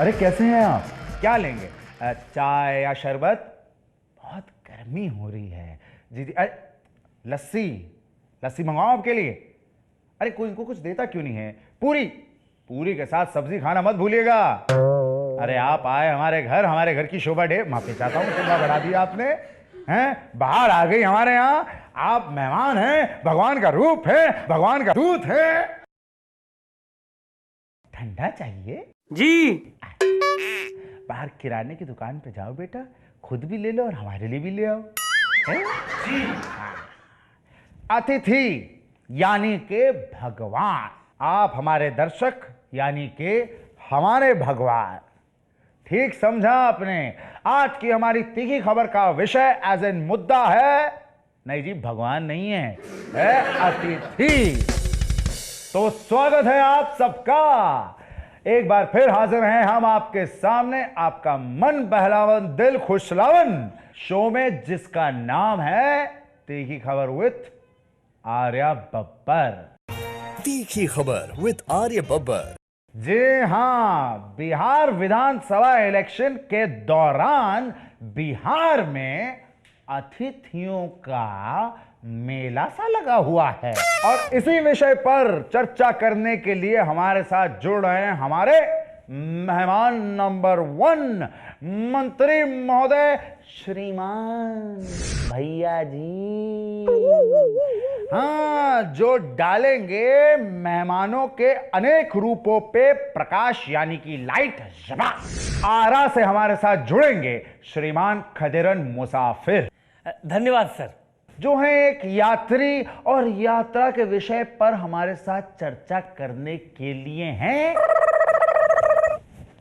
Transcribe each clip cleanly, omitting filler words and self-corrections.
अरे कैसे हैं आप? क्या लेंगे, चाय या शरबत? बहुत गर्मी हो रही है जी। अरे लस्सी, लस्सी मंगाओ आपके लिए। अरे कोई इनको कुछ देता क्यों नहीं है? पूरी, पूरी के साथ सब्जी खाना मत भूलिएगा। अरे आप आए हमारे घर की शोभा ढेर, माफी चाहता हूँ, शोभा बढ़ा दी आपने। हैं, बाहर आ गई हमारे यहाँ। आप मेहमान हैं, भगवान का रूप है, भगवान का दूत है। ठंडा चाहिए जी। बाहर किराने की दुकान पे जाओ बेटा, खुद भी ले लो और हमारे लिए भी ले आओ। जी। अतिथि यानी के भगवान, आप हमारे दर्शक यानी के हमारे भगवान। ठीक समझा आपने। आज की हमारी तीखी खबर का विषय एज एन मुद्दा है, नहीं जी भगवान नहीं है अतिथि। तो स्वागत है आप सबका। एक बार फिर हाजिर हैं हम आपके सामने, आपका मन बहलावन दिल खुशलावन शो में, जिसका नाम है तीखी खबर विद आर्या बब्बर। तीखी खबर विद आर्य बब्बर। जी हां, बिहार विधानसभा इलेक्शन के दौरान बिहार में अतिथियों का मेला सा लगा हुआ है, और इसी विषय पर चर्चा करने के लिए हमारे साथ जुड़ रहे हैं हमारे मेहमान नंबर 1, मंत्री महोदय श्रीमान भैया जी। हाँ, जो डालेंगे मेहमानों के अनेक रूपों पे प्रकाश यानी कि लाइट जबा। आरा से हमारे साथ जुड़ेंगे श्रीमान खदेरन मुसाफिर। धन्यवाद सर। जो है एक यात्री और यात्रा के विषय पर हमारे साथ चर्चा करने के लिए हैं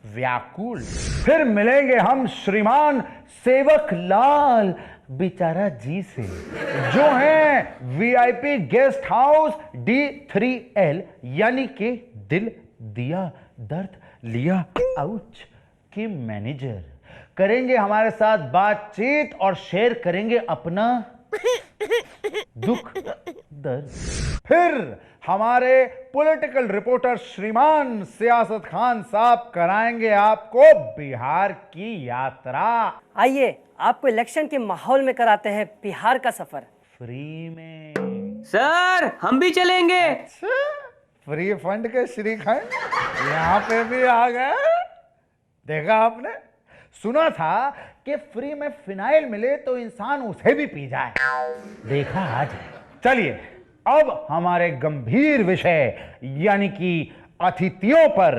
व्याकुल। फिर मिलेंगे हम श्रीमान सेवक लाल बिचारा जी से, जो हैं वीआईपी गेस्ट हाउस D3L यानी कि दिल दिया दर्द लिया आउच के मैनेजर। करेंगे हमारे साथ बातचीत और शेयर करेंगे अपना दुख दर्द। फिर हमारे पॉलिटिकल रिपोर्टर श्रीमान सियासत खान साहब कराएंगे आपको बिहार की यात्रा। आइए आपको इलेक्शन के माहौल में कराते हैं बिहार का सफर फ्री में। सर हम भी चलेंगे। अच्छा, फ्री फंड के श्रीखंड यहाँ पे भी आ गए। देखा आपने, सुना था कि फ्री में फिनाइल मिले तो इंसान उसे भी पी जाए, देखा आज। चलिए अब हमारे गंभीर विषय यानी कि अतिथियों पर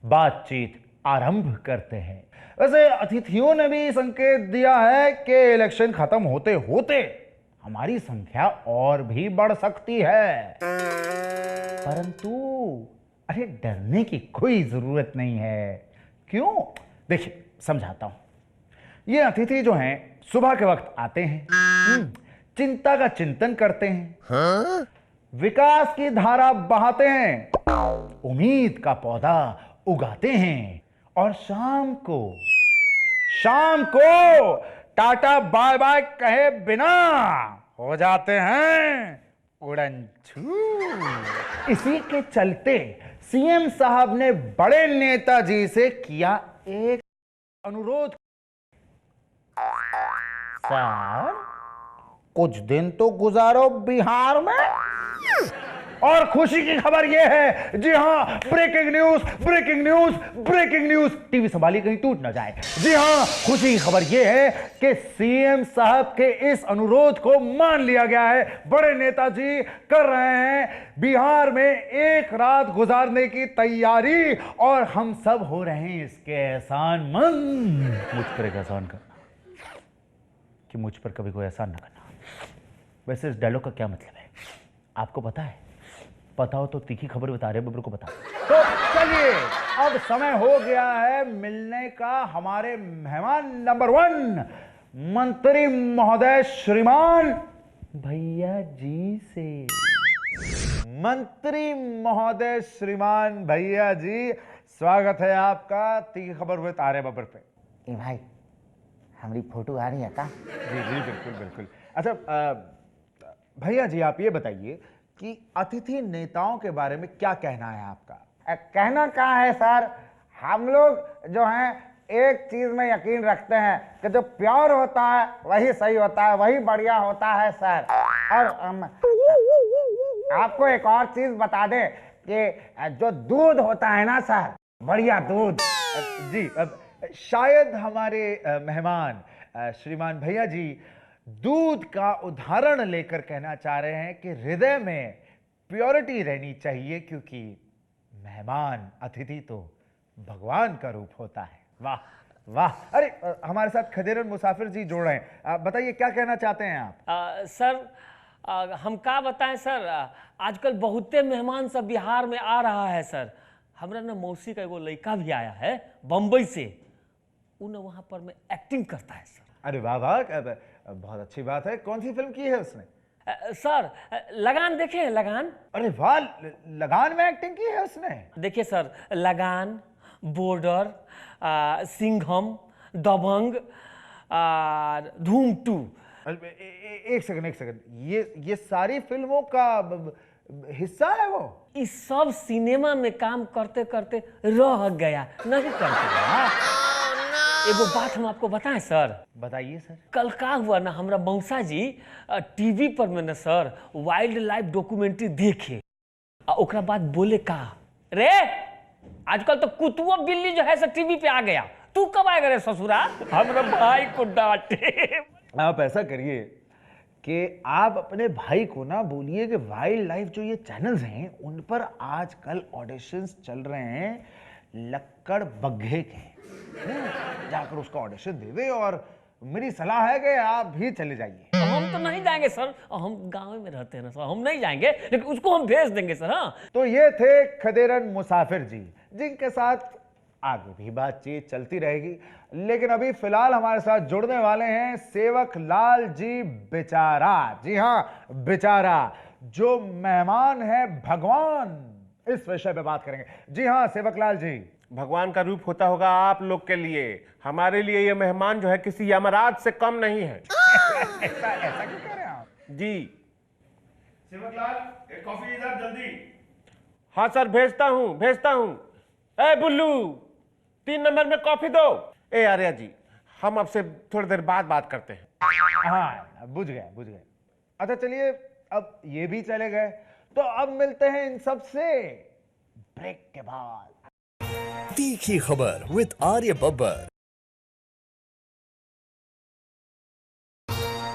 बातचीत आरंभ करते हैं। वैसे अतिथियों ने भी संकेत दिया है कि इलेक्शन खत्म होते होते हमारी संख्या और भी बढ़ सकती है, परंतु अरे डरने की कोई जरूरत नहीं है। क्यों? देखिए समझाता हूं। ये अतिथि जो हैं सुबह के वक्त आते हैं, चिंता का चिंतन करते हैं, विकास की धारा बहाते हैं, उम्मीद का पौधा उगाते हैं, और शाम को टाटा बाय बाय कहे बिना हो जाते हैं उड़न छू। इसी के चलते सीएम साहब ने बड़े नेताजी से किया एक अनुरोध। सर कुछ दिन तो गुजारो बिहार में। और खुशी की खबर यह है, जी हां, breaking news breaking news breaking news, TV संभाली कहीं टूट ना जाए। जी हां, खुशी की खबर यह है कि सीएम साहब के इस अनुरोध को मान लिया गया है। बड़े नेताजी कर रहे हैं बिहार में एक रात गुजारने की तैयारी, और हम सब हो रहे हैं इसके एहसानमंद। मुझ पर एक एहसान करना कि मुझ पर कभी कोई एहसान ना करना। वैसे इस डायलॉग का क्या मतलब है आपको पता है? पता हो तो तीखी खबर बता रहे बब्बर को बता। तो चलिए अब समय हो गया है मिलने का हमारे मेहमान नंबर 1, मंत्री महोदय श्रीमान भैया जी से। मंत्री महोदय श्रीमान भैया जी, स्वागत है आपका तीखी खबर विद आर्य बब्बर पे। ए भाई, हमारी फोटो आ रही है का? जी जी बिल्कुल बिल्कुल। अच्छा भैया जी आप ये बताइए कि अतिथि नेताओं के बारे में क्या कहना है आपका? कहना क्या है सर, हम लोग जो हैं एक चीज में यकीन रखते हैं कि जो प्योर होता है वही सही होता है, वही बढ़िया होता है सर। और आपको एक और चीज बता दें कि जो दूध होता है ना सर, बढ़िया दूध। जी, शायद हमारे मेहमान श्रीमान भैया जी दूध का उदाहरण लेकर कहना चाह रहे हैं कि हृदय में प्योरिटी रहनी चाहिए, क्योंकि मेहमान अतिथि तो भगवान का रूप होता है। वाह वाह। अरे हमारे साथ खदेरन मुसाफिर जी जोड़ रहे हैं। बताइए क्या कहना चाहते हैं आप? सर हम का बताएं सर, आजकल बहुते मेहमान सब बिहार में आ रहा है सर। हमरा ना मौसी का एगो लड़का भी आया है बम्बई से, उन्हें वहाँ पर में एक्टिंग करता है सर। अरे वाह वाह, बहुत अच्छी बात है। कौन सी फिल्म की है उसने? सर लगान देखे हैं? लगान। अरे वाह, लगान में एक्टिंग की है उसने? देखिए सर, लगान, बॉर्डर, सिंघम, दबंग और धूम 2। एक सेकंड, ये सारी फिल्मों का हिस्सा है वो? इस सब सिनेमा में काम करते करते रह गया, नहीं करते गया। एगो बात हम आपको बताएं सर। बताइए सर। कल का हुआ ना, हमरा मौसा जी टीवी पर में ना सर वाइल्ड लाइफ डॉक्यूमेंट्री देखे, ओकरा बाद बोले का रे आजकल तो कुतुआ बिल्ली जो है सर टीवी पे आ गया, तू कब आएगा रे ससुरा? हमरा भाई को डांटे। आप ऐसा करिए कि आप अपने भाई को ना बोलिए कि वाइल्ड लाइफ जो ये चैनल्स हैं उन पर आजकल ऑडिशंस चल रहे हैं लक्कड़ बग्घे के। जाकर उसका ऑडिशन दे दे, और मेरी सलाह है कि आप भी चले जाइए। हम तो नहीं जाएंगे सर, हम गांव में रहते हैं ना सर, हम नहीं जाएंगे, लेकिन उसको हम भेज देंगे सर। हाँ, तो ये थे खदेरन मुसाफिर जी, जिनके साथ आगे भी बातचीत चलती रहेगी। लेकिन अभी फिलहाल हमारे साथ जुड़ने वाले हैं सेवक लाल जी बेचारा। जी हाँ, बेचारा, जो मेहमान है भगवान, इस विषय पे बात करेंगे। जी हाँ सेवक लाल जी। भगवान का रूप होता होगा आप लोग के लिए, हमारे लिए ये मेहमान जो है किसी यमराज से कम नहीं है। ऐसा क्यों कह रहे हैं आप? जी सेवकलाल, एक कॉफी इधर जल्दी। हाँ सर, भेजता हूँ। ए बुल्लू, 3 नंबर में कॉफी दो। ए आर्या जी, हम आपसे थोड़ी देर बाद बात करते हैं। हाँ बुझ गए। अच्छा चलिए, अब ये भी चले गए, तो अब मिलते हैं इन सब से ब्रेक के बाद। तीखी खबर विद आर्य बब्बर।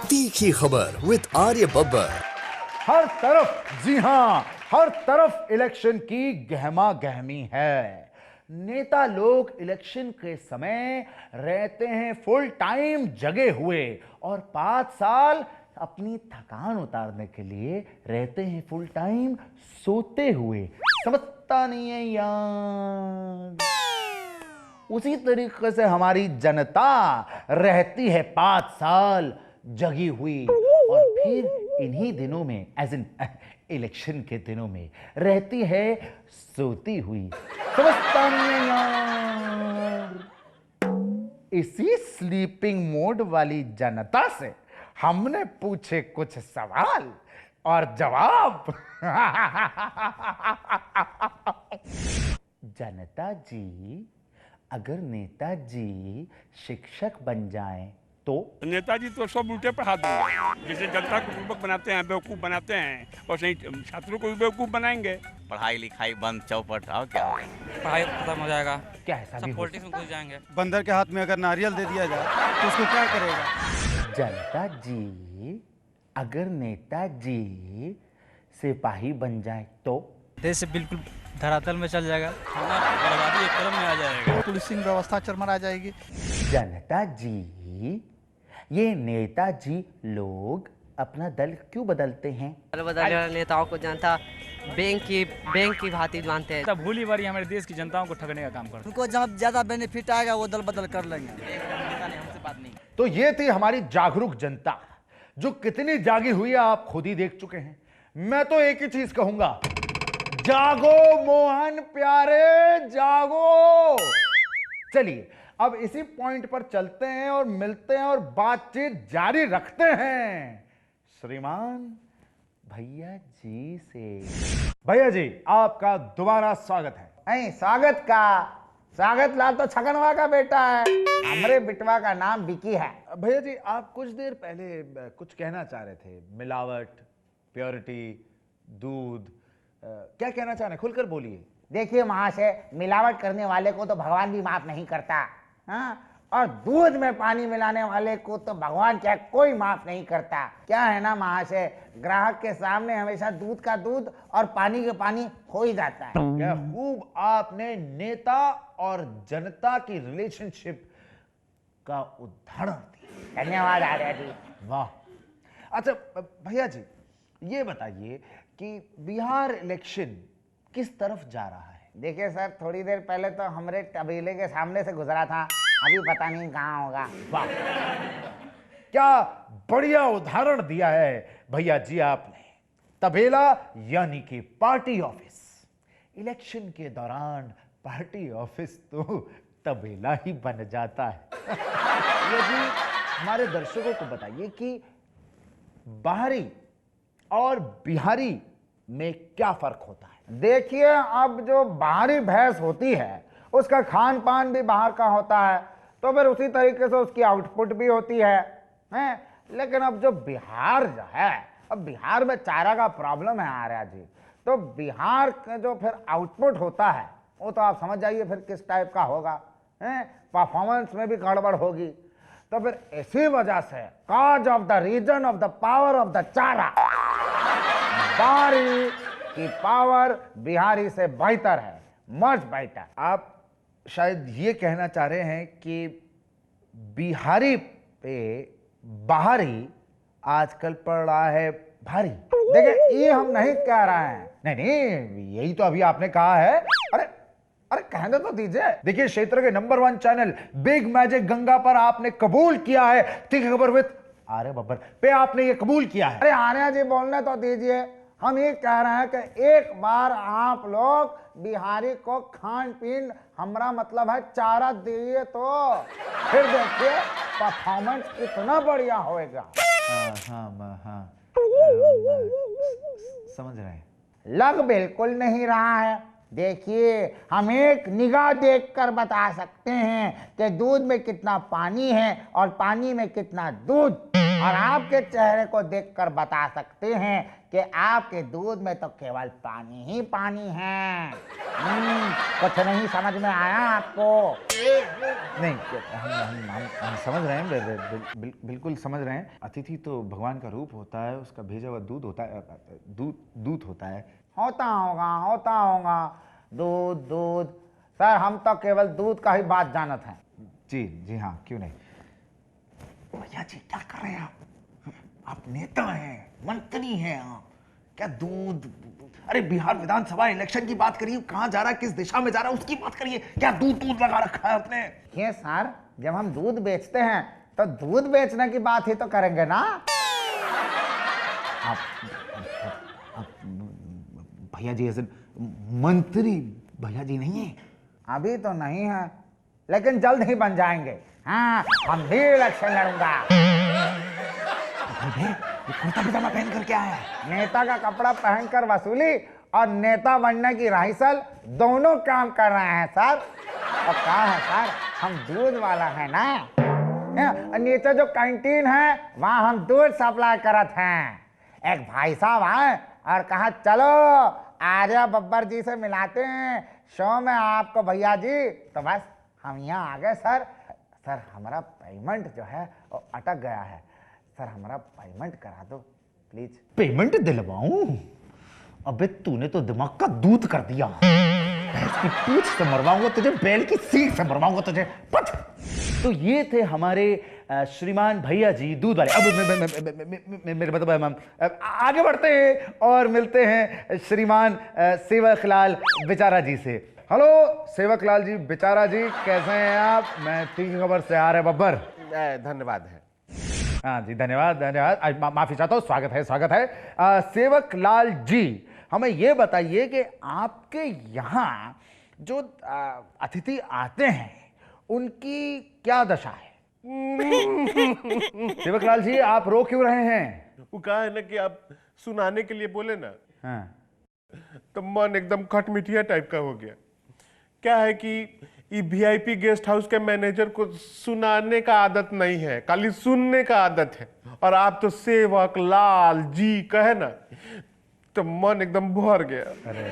तीखी खबर विद आर्य बब्बर। हर तरफ, जी हां, हर तरफ इलेक्शन की गहमा गहमी है। नेता लोग इलेक्शन के समय रहते हैं फुल टाइम जगे हुए, और 5 साल अपनी थकान उतारने के लिए रहते हैं फुल टाइम सोते हुए। समझता नहीं है यार। उसी तरीके से हमारी जनता रहती है 5 साल जगी हुई, और फिर इन्हीं दिनों में, एज इन इलेक्शन के दिनों में, रहती है सोती हुई। समझता नहीं है यार। इसी स्लीपिंग मोड वाली जनता से हमने पूछे कुछ सवाल और जवाब। जनता जी, अगर नेताजी शिक्षक बन जाएं तो? नेताजी तो सब उल्टे पर हाथ देंगे। जैसे जनता को पूर्वक बनाते हैं, बेवकूफ बनाते हैं, और सही छात्रों को भी बेवकूफ बनाएंगे। पढ़ाई लिखाई बंद, चौपट, और क्या होगा? पढ़ाई खत्म हो जाएगा, क्या ऐसा भी सब पॉलिटिक्स में घुस जाएंगे। बंदर के हाथ में अगर नारियल दे दिया जाए तो उसको क्या करेगा? जनता जी, अगर नेताजी सिपाही बन जाए तो? देश बिल्कुल धरातल में चल जाएगा, बर्बादी एक कदम में आ जाएगा, पुलिसिंग व्यवस्था चरमरा जाएगी। जनता जी, ये नेताजी लोग अपना दल क्यों बदलते हैं? बदलने वाले नेताओं को जनता बैंक की भांति मानते हैं। सब भूली बारी हमारे देश की जनताओं को ठगने का काम करते हैं। उनको जब ज्यादा बेनिफिट आएगा वो दल बदल कर लेंगे। हमसे बात नहीं। तो ये थी हमारी जागरूक जनता, जो कितनी जागी हुई है आप खुद ही देख चुके हैं। मैं तो एक ही चीज कहूंगा, जागो मोहन प्यारे, जागो। चलिए अब इसी पॉइंट पर चलते हैं और मिलते हैं और बातचीत जारी रखते हैं श्रीमान भैया जी से। भैया जी, आपका दोबारा स्वागत है। नहीं, स्वागत का स्वागत लाल तो छगनवा का बेटा है, हमारे बिटवा का नाम विकी है। भैया जी आप कुछ देर पहले कुछ कहना चाह रहे थे, मिलावट, प्योरिटी, दूध, क्या कहना चाह रहे हैं? खुलकर बोलिए। देखिए महाशय, मिलावट करने वाले को तो भगवान भी माफ नहीं करता, हाँ, और दूध में पानी मिलाने वाले को तो भगवान क्या कोई माफ नहीं करता। क्या है ना महाशय, ग्राहक के सामने हमेशा दूध का दूध और पानी का पानी हो ही जाता है। क्या खूब आपने नेता और जनता की रिलेशनशिप का उदाहरण दिया। धन्यवाद आर्या जी। वाह। अच्छा भैया जी ये बताइए कि बिहार इलेक्शन किस तरफ जा रहा है? देखिए सर, थोड़ी देर पहले तो हमारे तबेले के सामने से गुजरा था, अभी पता नहीं कहाँ होगा। वाह, क्या बढ़िया उदाहरण दिया है भैया जी आपने। तबेला यानी कि पार्टी ऑफिस। इलेक्शन के दौरान पार्टी ऑफिस तो तबेला ही बन जाता है। ये जी हमारे दर्शकों को बताइए कि बाहरी और बिहारी में क्या फर्क होता है? देखिए, अब जो बाहरी भैंस होती है उसका खान पान भी बाहर का होता है, तो फिर उसी तरीके से उसकी आउटपुट भी होती है, हैं? लेकिन अब जो बिहार जो है, अब बिहार में चारा का प्रॉब्लम है आर्या जी, तो बिहार का जो फिर आउटपुट होता है वो तो आप समझ जाइए फिर किस टाइप का होगा, हैं? परफॉर्मेंस में भी गड़बड़ होगी। तो फिर इसी वजह से cause of the reason of the power of the चारा, बाहरी की पावर बिहारी से बेहतर है, मच बेहतर। आप शायद ये कहना चाह रहे हैं कि बिहारी पे बाहरी आजकल पड़ रहा है भारी। देखिए, ये हम नहीं कह रहे हैं। नहीं, यही तो अभी आपने कहा है। अरे अरे कहने तो दीजिए। देखिए, क्षेत्र के number 1 channel big magic Ganga पर आपने कबूल किया है, ठीक है, खबर विद आर्य बब्बर पे आपने ये कबूल किया है। अरे आर्या जी बोलने तो दीजिए। हम ये कह रहे हैं कि एक बार आप लोग बिहारी को खान पीन, हमारा मतलब है चारा दिए, तो फिर देखिए परफॉर्मेंस कितना बढ़िया होएगा। हाँ, समझ रहे हैं। लग बिल्कुल नहीं रहा है। देखिए, हम एक निगाह देखकर बता सकते हैं कि दूध में कितना पानी है और पानी में कितना दूध, और आपके चेहरे को देखकर बता सकते हैं कि आपके दूध में तो केवल पानी ही पानी है। कुछ नहीं समझ में आया आपको? नहीं, हम समझ रहे हैं, बिल्कुल समझ रहे हैं। अतिथि तो भगवान का रूप होता है, उसका भेजा हुआ दूध होता है, दूध होता है। होता होगा दूध। सर, हम तो केवल दूध का ही बात जानत हैं। जी हाँ, क्यों नहीं। भैया जी क्या कर रहे हैं आप नेता हैं, मंत्री हैं आप, क्या दूध? अरे बिहार विधानसभा इलेक्शन की बात करिए, कहां जा रहा है, किस दिशा में जा रहा है उसकी बात करिए। क्या दूध लगा रखा है आपने? ये सर, जब हम दूध बेचते हैं तो दूध बेचने की बात ही तो करेंगे ना। आप भैया जी ऐसे मंत्री भैया जी नहीं है? अभी तो नहीं है, लेकिन जल्द ही बन जाएंगे। हाँ, हम भी इलेक्शन लड़ूंगा। ये कुर्ता पजामा पहन कर क्या है? नेता का कपड़ा पहनकर वसूली और नेता बनने की राइसल दोनों काम कर रहे हैं सर। और कहा है सर, हम दूध वाला है ना, नीचे जो कैंटीन है वहां हम दूध सप्लाई करत हैं। एक भाई साहब आए और कहा चलो आर्या बब्बर जी से मिलाते हैं शो में आपको भैया जी, तो बस हम यहाँ आ गए सर। सर, हमारा पेमेंट जो है वो अटक गया है सर, हमारा पेमेंट करा दो प्लीज। पेमेंट दिलवाऊं? अबे तूने तो दिमाग का दूध कर दिया। भैंस की पूंछ से मरवाऊंगा तुझे, बैल की सींग से मरवाऊंगा तुझे। तो ये थे हमारे श्रीमान भैया जी दूध वाले। अब मेरे मतलब आगे बढ़ते हैं और मिलते हैं श्रीमान सेवकलाल बेचारा जी से। हेलो सेवकलाल जी, बेचारा जी, कैसे हैं आप? मैं ठीक खबर से आ रहे बब्बर। धन्यवाद है। हाँ जी, धन्यवाद। माफी चाहता हूँ, स्वागत है। सेवकलाल जी, हमें ये बताइए कि आपके यहाँ जो अतिथि आते हैं उनकी क्या दशा है? सेवकलाल जी, आप रो क्यों रहे हैं? वो कहा है ना कि आप सुनाने के लिए बोले ना, हाँ। तो मन एकदम खटमिठिया टाइप का हो गया। क्या है कि ये वीआईपी गेस्ट हाउस के मैनेजर को सुनाने का आदत नहीं है, खाली सुनने का आदत है। और आप तो सेवक लाल जी कहे ना तो मन एकदम भर गया। अरे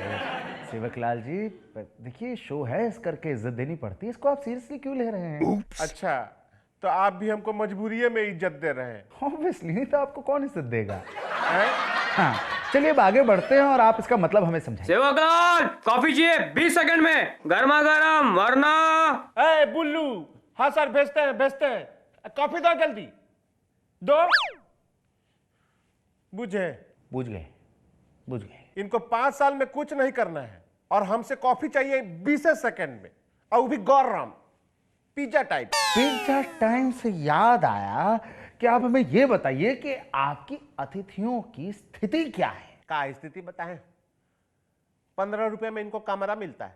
सेवक लाल जी, देखिए शो है, इस करके इज्जत देनी पड़ती है, इसको आप सीरियसली क्यों ले रहे हैं? अच्छा, तो आप भी हमको मजबूरी में इज्जत दे रहे हैं? ऑब्वियसली, नहीं तो आपको कौन इज्जत देगा? हैं? हाँ, चलिए अब आगे बढ़ते हैं और आप इसका मतलब हमें समझाइए। सेवकलाल, कॉफी चाहिए 20 सेकंड में, गर्मा गर्म, वरना। ए बुल्लू, हाँ सर भेजते हैं, कॉफी दो जल्दी, दो। बुझ गए। इनको 5 साल में कुछ नहीं करना है और हमसे कॉफी चाहिए 20 सेकंड में, और वो भी गौरम पिज्जा टाइप। पिज्जा टाइम से याद आया कि आप हमें यह बताइए कि आपकी अतिथियों की स्थिति क्या है? का स्थिति बताएं? 15 रुपए में इनको कमरा मिलता है,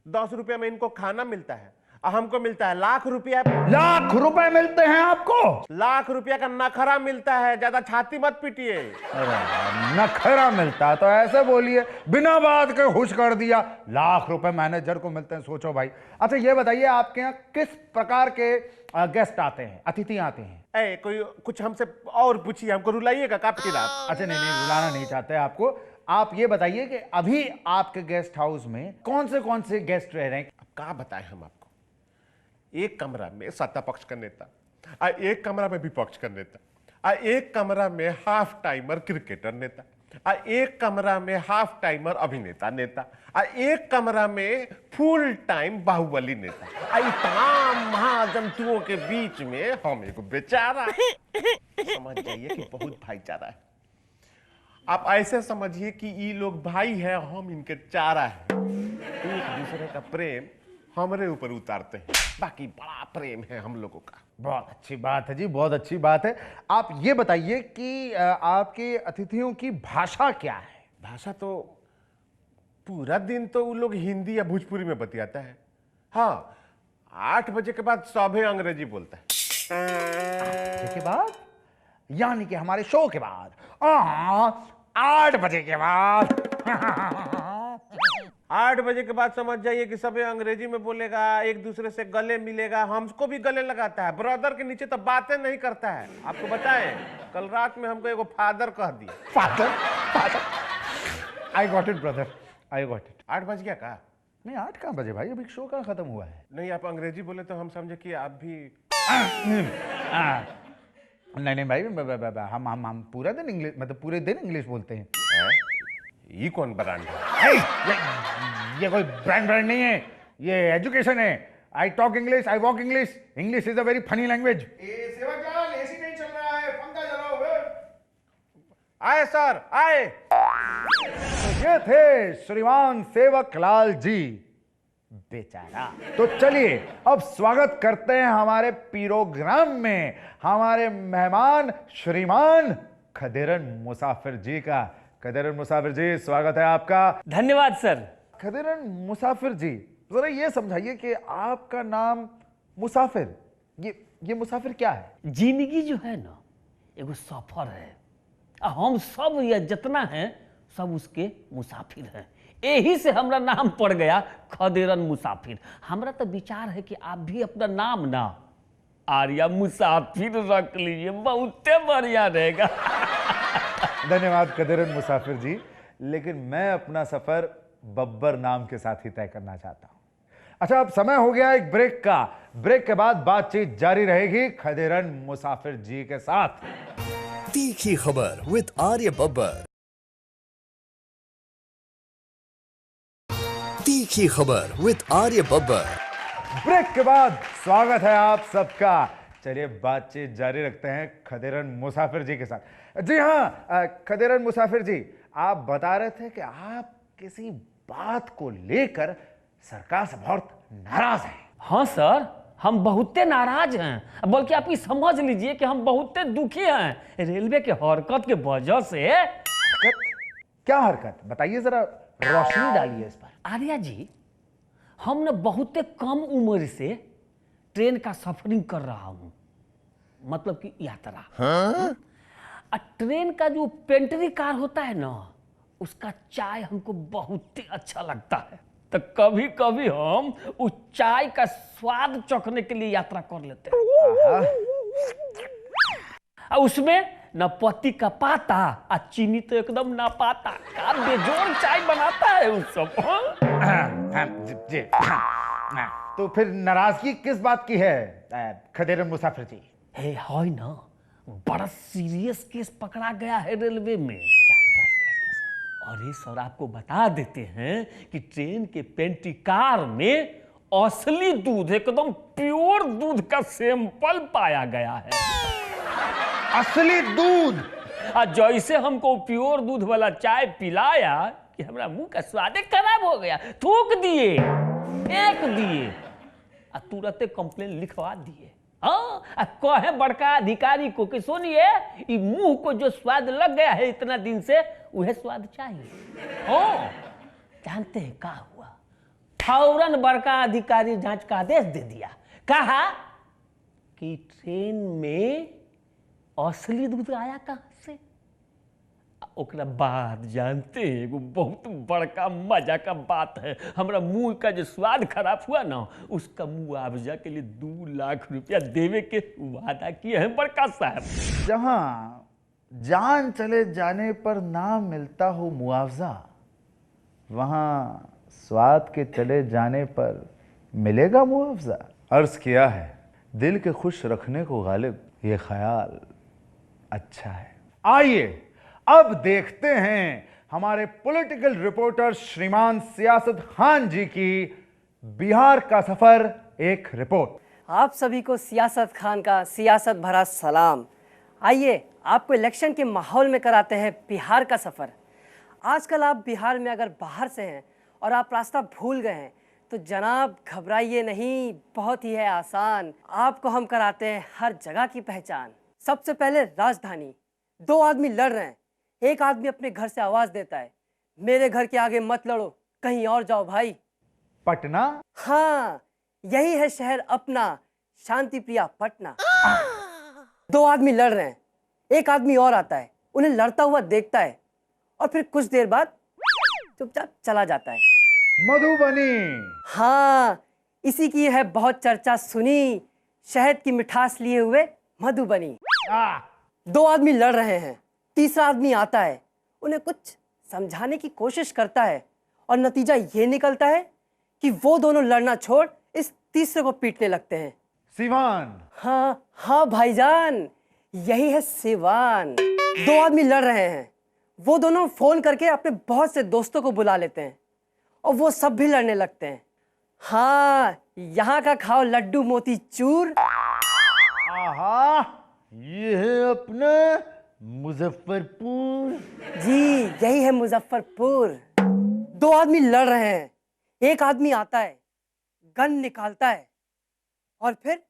10 रुपए में इनको खाना मिलता है, और हमको मिलता है लाख रुपया। लाख रुपए मिलते हैं आपको? लाख रुपया का नखरा मिलता है, ज्यादा छाती मत पीटिए। अरे नखरा मिलता है तो ऐसे बोलिए, बिना बात के खुश कर दिया। लाख रुपए मैनेजर को मिलते हैं, सोचो भाई। अच्छा ये बताइए, आपके यहाँ किस प्रकार के गेस्ट आते हैं, अतिथि आते हैं? कोई कुछ हमसे और पूछिए, हमको रुलाइएगा का आप? अच्छा नहीं, रुलाना नहीं चाहते आपको। आप ये बताइए कि अभी आपके गेस्ट हाउस में कौन से गेस्ट रह रहे हैं? अब क्या बताएं हम आपको? एक कमरा में सत्ता पक्ष का नेता, और एक कमरा में विपक्ष का नेता, और एक कमरा में हाफ टाइमर क्रिकेटर नेता, और एक कमरा में हाफ टाइमर अभिनेता नेता, और एक कमरा में फुल टाइम बाहुबली नेता, और तमाम महाजंतुओं के बीच में हम एक बेचारा। समझ जाइए कि बहुत भाईचारा है। आप ऐसे समझिए कि ये लोग भाई है, हम इनके चारा है। एक दूसरे का प्रेम हमारे ऊपर उतारते हैं, बाकी बड़ा प्रेम है हम लोगों का। बहुत अच्छी बात है जी, बहुत अच्छी बात है। आप ये बताइए कि आपके अतिथियों की भाषा क्या है? भाषा तो पूरा दिन तो वो लोग हिंदी या भोजपुरी में बतियाता है। हाँ, 8 बजे के बाद सभी अंग्रेजी बोलता है। 8 बजे के बाद? यानी कि हमारे शो के बाद? 8 बजे के बाद। 8 बजे के बाद समझ जाइए कि सभी अंग्रेजी में बोलेगा, एक दूसरे से गले मिलेगा, हमको भी गले लगाता है। ब्रदर के नीचे तो बातें नहीं करता है। आपको बताएं, कल रात में हमको एगो फादर कह दिया। Father? I got it brother, I got it. 8 बज गया का? नहीं, 8 कहाँ बजे भाई, अभी शो कहाँ खत्म हुआ है? नहीं, आप अंग्रेजी बोले तो हम समझे कि आप भी। नहीं भाई, हम पूरा दिन इंग्लिश, मतलब पूरे दिन इंग्लिश बोलते हैं। ये कौन ब्रांड है? ये कोई ब्रांड नहीं है, ये एजुकेशन है। I talk English, I walk English. English is a very funny language. AC नहीं चल रहा है, पंखा चलाओ। आए सर, आए। तो ये थे श्रीमान सेवक लाल जी, बेचारा। तो चलिए अब स्वागत करते हैं हमारे प्रोग्राम में हमारे मेहमान श्रीमान खदेरन मुसाफिर जी का। खदेरन मुसाफिर जी, स्वागत है आपका। धन्यवाद सर। खदेरन मुसाफिर जी, जरा ये समझाइए कि आपका नाम मुसाफिर, ये मुसाफिर क्या है? जिंदगी जो है ना, एगो सफर है। हम सब ये जितना है सब उसके मुसाफिर हैं। यही से हमरा नाम पड़ गया खदेरन मुसाफिर। हमरा तो विचार है कि आप भी अपना नाम ना आर्या मुसाफिर रख लीजिए, बहुत बढ़िया रहेगा। धन्यवाद खदेरन मुसाफिर जी, लेकिन मैं अपना सफर बब्बर नाम के साथ ही तय करना चाहता हूं। अच्छा, अब समय हो गया एक ब्रेक का। ब्रेक के बाद बातचीत जारी रहेगी खदेरन मुसाफिर जी के साथ। तीखी खबर विद आर्य बब्बर। तीखी खबर विद आर्य बब्बर। ब्रेक के बाद स्वागत है आप सबका। चलिए बातचीत जारी रखते हैं खदेरन मुसाफिर जी के साथ। जी हाँ खदेरन मुसाफिर जी, आप बता रहे थे कि आप किसी बात को लेकर सरकार से बहुत नाराज हैं। हाँ सर, हम बहुते नाराज हैं, बल्कि आप ये समझ लीजिए कि हम बहुते दुखी हैं रेलवे के हरकत के वजह से। क्या हरकत? बताइए जरा, रोशनी डालिए इस पर। आर्या जी, हम न बहुते कम उम्र से ट्रेन का सफरिंग कर रहा हूं, मतलब कि यात्रा। ट्रेन का जो पेंट्री कार होता है ना, उसका चाय हमको बहुत अच्छा लगता है। तो कभी कभी हम उस चाय का स्वाद चखने के लिए यात्रा कर लेते हैं। और उसमें न पत्ती का पाता और चीनी तो एकदम ना पाता, का बेजोड़ चाय बनाता है उस सब। जी तो फिर नाराजगी किस बात की है खदेर मुसाफिर जी? हे हाय ना, बड़ा सीरियस केस पकड़ा गया है रेलवे में। अरे सर, आपको बता देते हैं कि ट्रेन के पेंट्री कार में असली दूध, एकदम प्योर दूध का सैंपल पाया गया है। असली दूध? जैसे हमको प्योर दूध वाला चाय पिलाया कि हमारा मुंह का स्वाद खराब हो गया, थूक दिए, फेंक दिए, तुरंत कंप्लेन लिखवा दिए। हाँ, कहे बड़का अधिकारी को कि सुनिए, ये मुंह को जो स्वाद लग गया है इतना दिन से, वह स्वाद चाहिए। हाँ, जानते हैं क्या हुआ? फौरन बड़का अधिकारी जांच का आदेश दे दिया, कहा कि ट्रेन में असली दूध आया कहां से? ओकरा बाद जानते हैं, एगो बहुत बड़का मजा का बात है, हमारा मुंह का जो स्वाद खराब हुआ ना, उसका मुआवजा के लिए 2 लाख रुपया देवे के वादा किए हैं बड़का साहब। जहां जान चले जाने पर ना मिलता हो मुआवजा, वहां स्वाद के चले जाने पर मिलेगा मुआवजा। अर्ज किया है, दिल के खुश रखने को गालिब ये ख्याल अच्छा है। आइए अब देखते हैं हमारे पॉलिटिकल रिपोर्टर श्रीमान सियासत खान जी की बिहार का सफर, एक रिपोर्ट। आप सभी को सियासत खान का सियासत भरा सलाम। आइए आपको इलेक्शन के माहौल में कराते हैं बिहार का सफर। आजकल आप बिहार में अगर बाहर से हैं और आप रास्ता भूल गए हैं तो जनाब घबराइए नहीं, बहुत ही है आसान। आपको हम कराते हैं हर जगह की पहचान। सबसे पहले राजधानी। 2 आदमी लड़ रहे हैं, एक आदमी अपने घर से आवाज देता है, मेरे घर के आगे मत लड़ो, कहीं और जाओ भाई। पटना? हाँ, यही है शहर अपना, शांति प्रिया पटना। 2 आदमी लड़ रहे हैं, एक आदमी और आता है, उन्हें लड़ता हुआ देखता है और फिर कुछ देर बाद चुपचाप चला जाता है। मधुबनी? हाँ, इसी की है बहुत चर्चा सुनी, शहद की मिठास लिए हुए मधुबनी। 2 आदमी लड़ रहे हैं, तीसरा आदमी आता है, उन्हें कुछ समझाने की कोशिश करता है और नतीजा ये निकलता है कि वो दोनों लड़ना छोड़ इस तीसरे को पीटने लगते हैं। सिवान? हाँ हाँ भाईजान, यही है सिवान। 2 आदमी लड़ रहे हैं, वो दोनों फोन करके अपने बहुत से दोस्तों को बुला लेते हैं और वो सब भी लड़ने लगते हैं। हाँ, यहाँ का खाओ लड्डू मोती चूर। आहा, ये है अपना मुजफ्फरपुर। जी, यही है मुजफ्फरपुर। 2 आदमी लड़ रहे हैं, एक आदमी आता है, गन निकालता है और फिर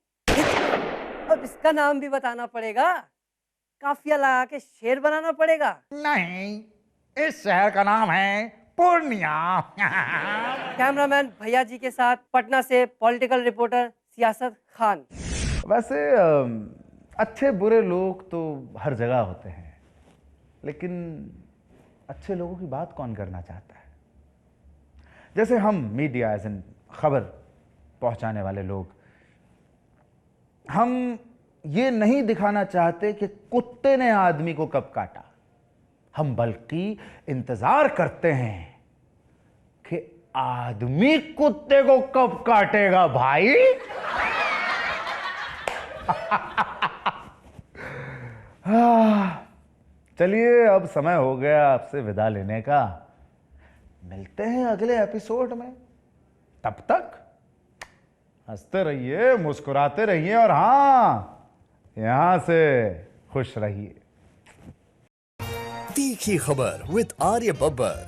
अब इसका नाम भी बताना पड़ेगा, काफिया लगा के शेर बनाना पड़ेगा। नहीं, इस शहर का नाम है पूर्णिया। कैमरामैन भैया जी के साथ पटना से पॉलिटिकल रिपोर्टर सियासत खान। वैसे अच्छे बुरे लोग तो हर जगह होते हैं, लेकिन अच्छे लोगों की बात कौन करना चाहता है? जैसे हम मीडिया एज एन खबर पहुंचाने वाले लोग, हम ये नहीं दिखाना चाहते कि कुत्ते ने आदमी को कब काटा, हम बल्कि इंतजार करते हैं कि आदमी कुत्ते को कब काटेगा भाई। चलिए, अब समय हो गया आपसे विदा लेने का। मिलते हैं अगले एपिसोड में, तब तक हंसते रहिए, मुस्कुराते रहिए और हाँ, यहां से खुश रहिए। तीखी खबर विद आर्य बब्बर।